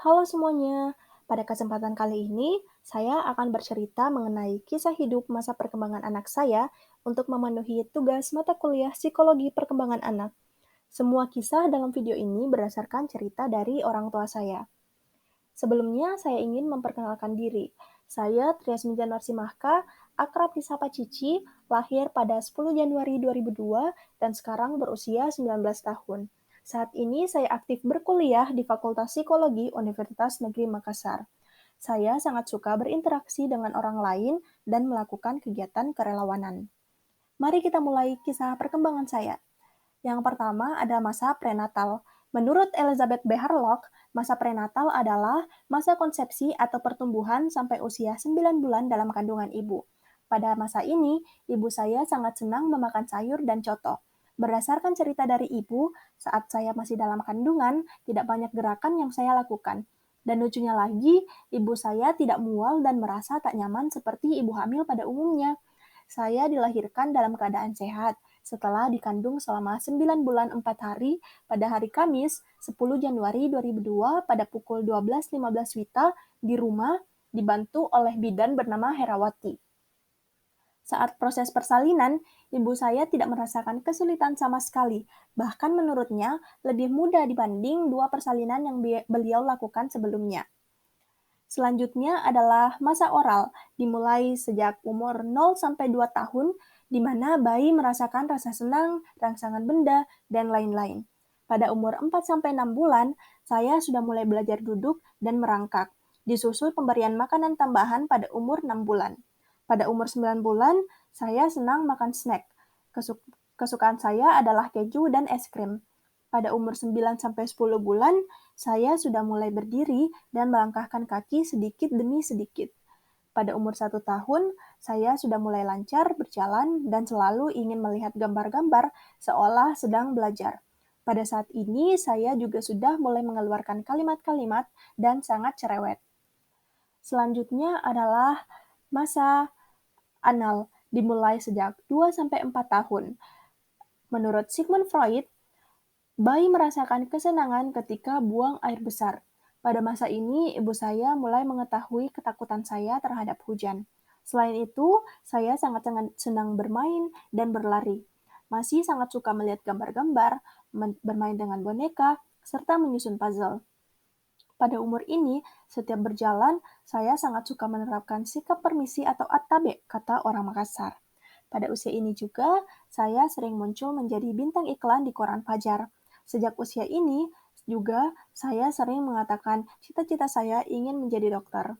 Halo semuanya, pada kesempatan kali ini saya akan bercerita mengenai kisah hidup masa perkembangan anak saya untuk memenuhi tugas mata kuliah Psikologi Perkembangan Anak. Semua kisah dalam video ini berdasarkan cerita dari orang tua saya. Sebelumnya saya ingin memperkenalkan diri. Saya Trias Minjanar Simahka, akrab disapa Cici, lahir pada 10 Januari 2002 dan sekarang berusia 19 tahun. Saat ini saya aktif berkuliah di Fakultas Psikologi Universitas Negeri Makassar. Saya sangat suka berinteraksi dengan orang lain dan melakukan kegiatan kerelawanan. Mari kita mulai kisah perkembangan saya. Yang pertama ada masa prenatal. Menurut Elizabeth B. Harlock, masa prenatal adalah masa konsepsi atau pertumbuhan sampai usia 9 bulan dalam kandungan ibu. Pada masa ini, ibu saya sangat senang memakan sayur dan coto. Berdasarkan cerita dari ibu, saat saya masih dalam kandungan, tidak banyak gerakan yang saya lakukan. Dan lucunya lagi, ibu saya tidak mual dan merasa tak nyaman seperti ibu hamil pada umumnya. Saya dilahirkan dalam keadaan sehat setelah dikandung selama 9 bulan 4 hari pada hari Kamis 10 Januari 2002 pada pukul 12.15 WITA di rumah dibantu oleh bidan bernama Herawati. Saat proses persalinan, ibu saya tidak merasakan kesulitan sama sekali. Bahkan menurutnya lebih mudah dibanding dua persalinan yang beliau lakukan sebelumnya. Selanjutnya adalah masa oral, dimulai sejak umur 0 sampai 2 tahun, di mana bayi merasakan rasa senang, rangsangan benda, dan lain-lain. Pada umur 4 sampai 6 bulan, saya sudah mulai belajar duduk dan merangkak, disusul pemberian makanan tambahan pada umur 6 bulan. Pada umur 9 bulan, saya senang makan snack. Kesukaan saya adalah keju dan es krim. Pada umur 9 sampai 10 bulan, saya sudah mulai berdiri dan melangkahkan kaki sedikit demi sedikit. Pada umur 1 tahun, saya sudah mulai lancar berjalan dan selalu ingin melihat gambar-gambar seolah sedang belajar. Pada saat ini, saya juga sudah mulai mengeluarkan kalimat-kalimat dan sangat cerewet. Selanjutnya adalah masa anal, dimulai sejak 2 sampai 4 tahun. Menurut Sigmund Freud, bayi merasakan kesenangan ketika buang air besar. Pada masa ini, ibu saya mulai mengetahui ketakutan saya terhadap hujan. Selain itu, saya sangat senang bermain dan berlari. Masih sangat suka melihat gambar-gambar, bermain dengan boneka, serta menyusun puzzle. Pada umur ini, setiap berjalan, saya sangat suka menerapkan sikap permisi atau attabe, kata orang Makassar. Pada usia ini juga, saya sering muncul menjadi bintang iklan di koran Fajar. Sejak usia ini, juga saya sering mengatakan cita-cita saya ingin menjadi dokter.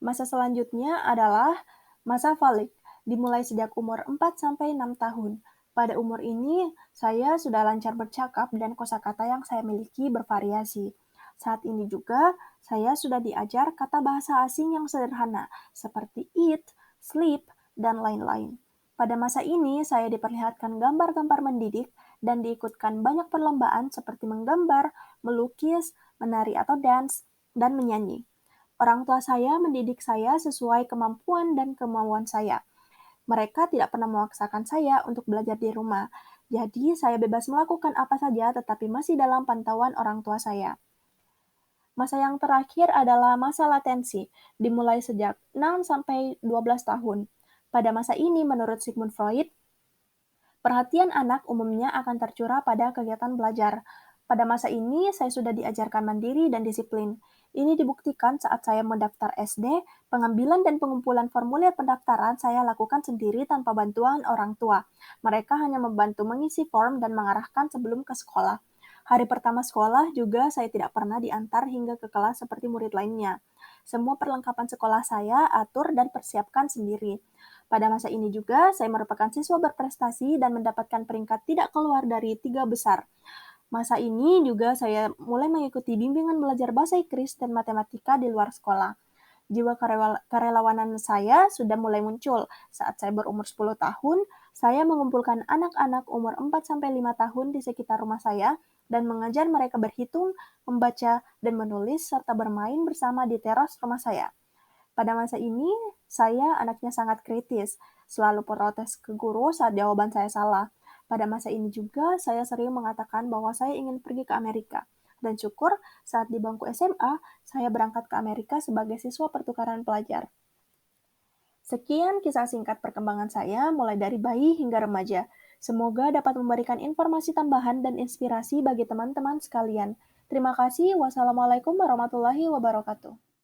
Masa selanjutnya adalah masa falik, dimulai sejak umur 4 sampai 6 tahun. Pada umur ini, saya sudah lancar bercakap dan kosakata yang saya miliki bervariasi. Saat ini juga, saya sudah diajar kata bahasa asing yang sederhana, seperti eat, sleep, dan lain-lain. Pada masa ini, saya diperlihatkan gambar-gambar mendidik dan diikutkan banyak perlombaan seperti menggambar, melukis, menari atau dance, dan menyanyi. Orang tua saya mendidik saya sesuai kemampuan dan kemauan saya. Mereka tidak pernah memaksakan saya untuk belajar di rumah. Jadi, saya bebas melakukan apa saja tetapi masih dalam pantauan orang tua saya. Masa yang terakhir adalah masa latensi, dimulai sejak 6 sampai 12 tahun. Pada masa ini, menurut Sigmund Freud, perhatian anak umumnya akan tercurah pada kegiatan belajar. Pada masa ini, saya sudah diajarkan mandiri dan disiplin. Ini dibuktikan saat saya mendaftar SD, pengambilan dan pengumpulan formulir pendaftaran saya lakukan sendiri tanpa bantuan orang tua. Mereka hanya membantu mengisi form dan mengarahkan sebelum ke sekolah. Hari pertama sekolah juga saya tidak pernah diantar hingga ke kelas seperti murid lainnya. Semua perlengkapan sekolah saya atur dan persiapkan sendiri. Pada masa ini juga, saya merupakan siswa berprestasi dan mendapatkan peringkat tidak keluar dari 3 besar. Masa ini juga saya mulai mengikuti bimbingan belajar bahasa Inggris dan matematika di luar sekolah. Jiwa kerelawanan saya sudah mulai muncul. Saat saya berumur 10 tahun, saya mengumpulkan anak-anak umur 4-5 tahun di sekitar rumah saya dan mengajar mereka berhitung, membaca, dan menulis serta bermain bersama di teras rumah saya. Pada masa ini, saya anaknya sangat kritis, selalu protes ke guru saat jawaban saya salah. Pada masa ini juga, saya sering mengatakan bahwa saya ingin pergi ke Amerika. Dan syukur saat di bangku SMA, saya berangkat ke Amerika sebagai siswa pertukaran pelajar. Sekian kisah singkat perkembangan saya mulai dari bayi hingga remaja. Semoga dapat memberikan informasi tambahan dan inspirasi bagi teman-teman sekalian. Terima kasih. Wassalamualaikum warahmatullahi wabarakatuh.